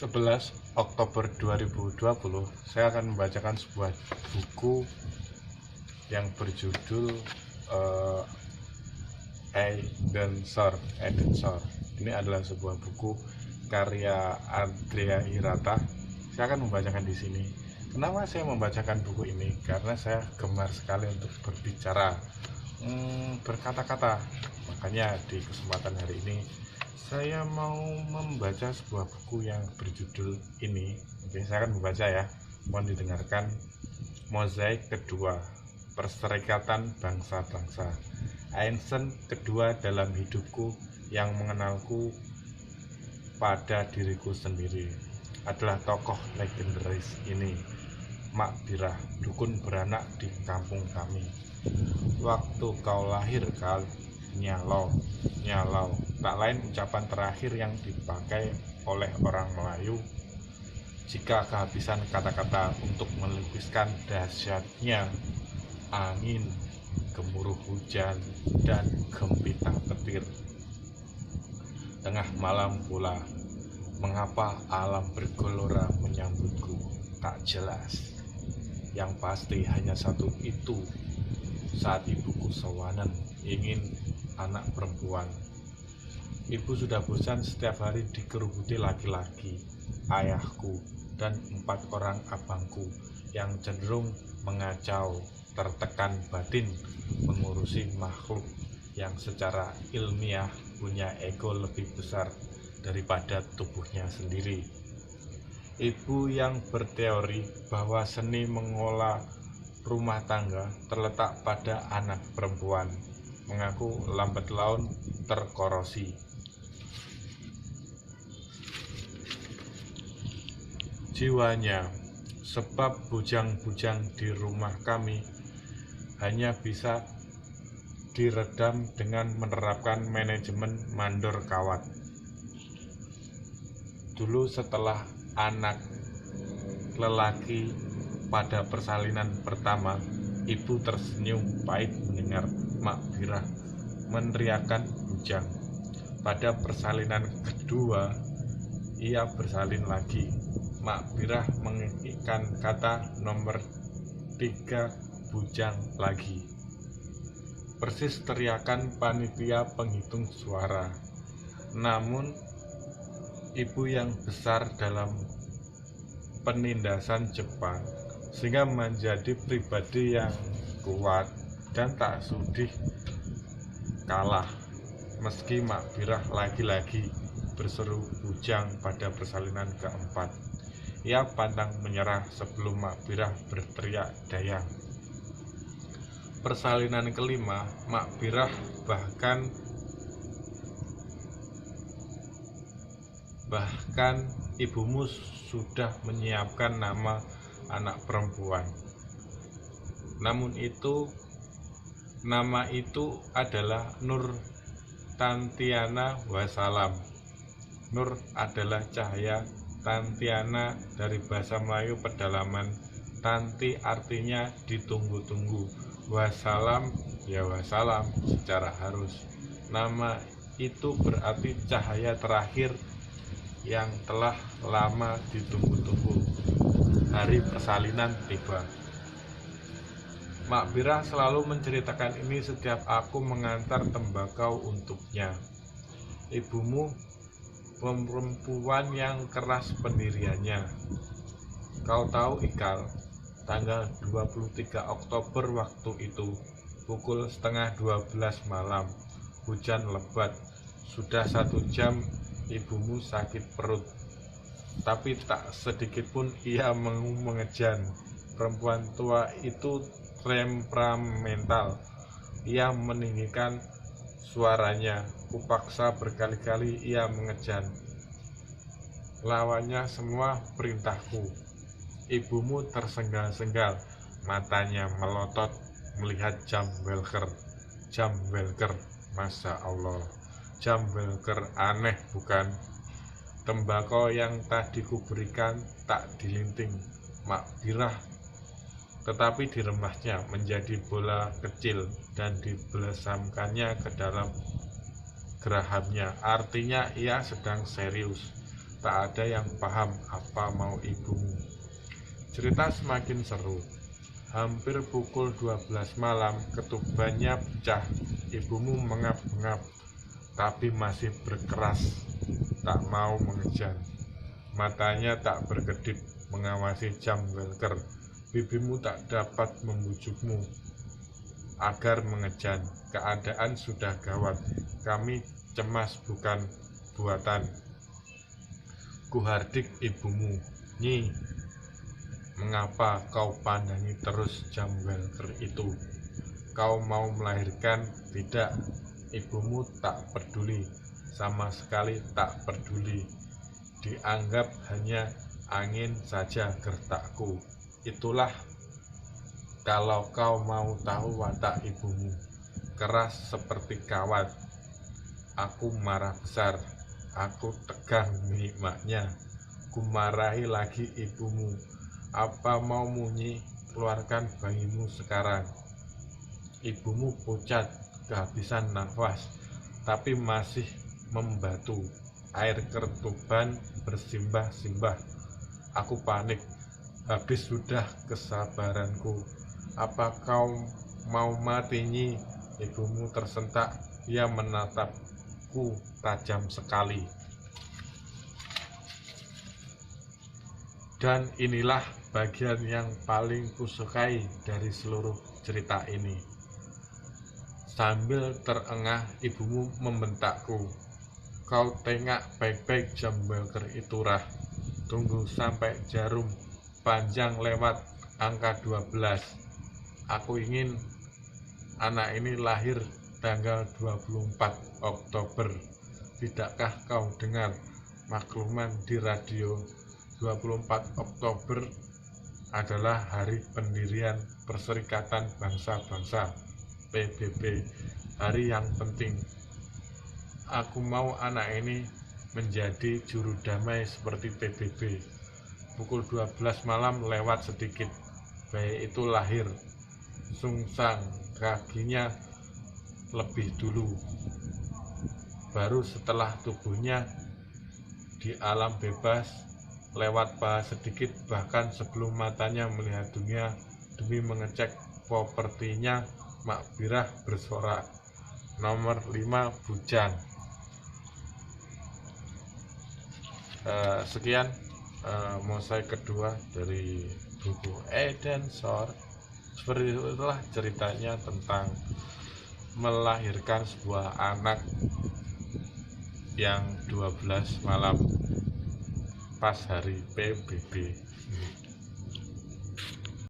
11 Oktober 2020, saya akan membacakan sebuah buku yang berjudul Eden Shore. Ini adalah sebuah buku karya Andrea Hirata. Saya akan membacakan di sini. Kenapa saya membacakan buku ini? Karena saya gemar sekali untuk berbicara, berkata-kata. Makanya di kesempatan hari ini saya mau membaca sebuah buku yang berjudul ini. Oke, saya akan membaca ya. Mohon didengarkan. Mozaik kedua, Perserikatan Bangsa-Bangsa. Einstein kedua dalam hidupku yang mengenalku pada diriku sendiri adalah tokoh legendaris ini, Mak Birah, dukun beranak di kampung kami. Waktu kau lahir kal, nyalau, tak lain ucapan terakhir yang dipakai oleh orang Melayu jika kehabisan kata-kata untuk melukiskan dahsyatnya angin, gemuruh hujan, dan gempita petir. Tengah malam pula, mengapa alam bergelora menyambutku, tak jelas. Yang pasti hanya satu itu, saat ibuku sewanan ingin anak perempuan. Ibu sudah bosan setiap hari dikerubuti laki-laki, ayahku, dan 4 orang abangku yang cenderung mengacau, tertekan batin, mengurusi makhluk yang secara ilmiah punya ego lebih besar daripada tubuhnya sendiri. Ibu yang berteori bahwa seni mengolah rumah tangga terletak pada anak perempuan, mengaku lambat laun terkorosi. Jiwanya, sebab bujang-bujang di rumah kami hanya bisa diredam dengan menerapkan manajemen mandor kawat. Dulu setelah anak lelaki pada persalinan pertama, ibu tersenyum pahit mendengar Mak Birah meneriakkan bujang. Pada persalinan kedua, ia bersalin lagi. Mak Birah mengikat kata nomor 3, bujang lagi. Persis teriakan panitia penghitung suara. Namun, ibu yang besar dalam penindasan Jepang, sehingga menjadi pribadi yang kuat dan tak sudi kalah. Meski Mak Birah lagi-lagi berseru bujang pada persalinan keempat, ia pantang menyerah sebelum Mak Birah berteriak dayang. Persalinan kelima, Mak Birah bahkan ibumu sudah menyiapkan nama anak perempuan. Namun nama itu adalah Nur Tantiana Wassalam. Nur adalah cahaya, Tantiana dari bahasa Melayu pedalaman, Tanti artinya ditunggu-tunggu, Wassalam ya wassalam secara harus. Nama itu berarti cahaya terakhir yang telah lama ditunggu-tunggu. Hari persalinan tiba. Mak Birah selalu menceritakan ini setiap aku mengantar tembakau untuknya. Ibumu perempuan yang keras pendiriannya. Kau tahu Ikal, tanggal 23 Oktober waktu itu, pukul setengah 12 malam, hujan lebat. Sudah 1 jam ibumu sakit perut, tapi tak sedikit pun ia mengejan. Perempuan tua itu temperamental. Ia meninggikan suaranya. Kupaksa berkali-kali ia mengejan. Lawannya semua perintahku. Ibumu tersenggal-senggal, matanya melotot melihat jam Welker. Masya Allah, jam Welker aneh bukan? Tembakau yang tadi kuberikan tak dilinting Mak Birah, tetapi diremahnya menjadi bola kecil dan dibelesamkannya ke dalam gerahamnya. Artinya ia sedang serius. tak ada yang paham apa mau ibumu. Cerita semakin seru. Hampir pukul 12 malam ketubannya pecah. Ibumu mengap-ngap, tapi masih berkeras, tak mau mengejar. Matanya tak berkedip mengawasi jam welker. Bibimu tak dapat membujukmu agar mengejar. Keadaan sudah gawat. Kami cemas bukan buatan. Kuhardik ibumu. Nyi, mengapa kau pandangi terus jam welker itu? Kau mau melahirkan? Tidak. Ibumu tak peduli, sama sekali tak peduli. Dianggap hanya angin saja gertakku. Itulah kalau kau mau tahu watak ibumu, keras seperti kawat. Aku marah besar, aku tegang menikmatnya. Ku marahi lagi ibumu. Apa mau Nyi? Keluarkan bayimu sekarang. Ibumu pucat, kehabisan nafas, tapi masih membatu. Air ketuban bersimbah-simbah. Aku panik, habis sudah kesabaranku. Apa kau mau mati, Nyi? Ibumu tersentak, ia menatapku tajam sekali. Dan inilah bagian yang paling kusukai dari seluruh cerita ini. Sambil terengah, ibumu membentakku. Kau tengok baik-baik jam welker itu, Rah. Tunggu sampai jarum panjang lewat angka 12. Aku ingin anak ini lahir tanggal 24 Oktober. Tidakkah kau dengar makluman di radio? 24 Oktober adalah hari pendirian Perserikatan Bangsa-Bangsa PBB, hari yang penting. Aku mau anak ini menjadi juru damai seperti PBB. Pukul 12 malam lewat sedikit, bayi itu lahir. Sungsang, kakinya lebih dulu. Baru setelah tubuhnya di alam bebas, lewat paha sedikit, bahkan sebelum matanya melihat dunia demi mengecek propertinya, Makbirah bersorak. Nomor 5, Bujang. Sekian mosaik kedua dari buku Eden Shore. Seperti itulah ceritanya tentang melahirkan sebuah anak yang 12 malam pas hari PBB.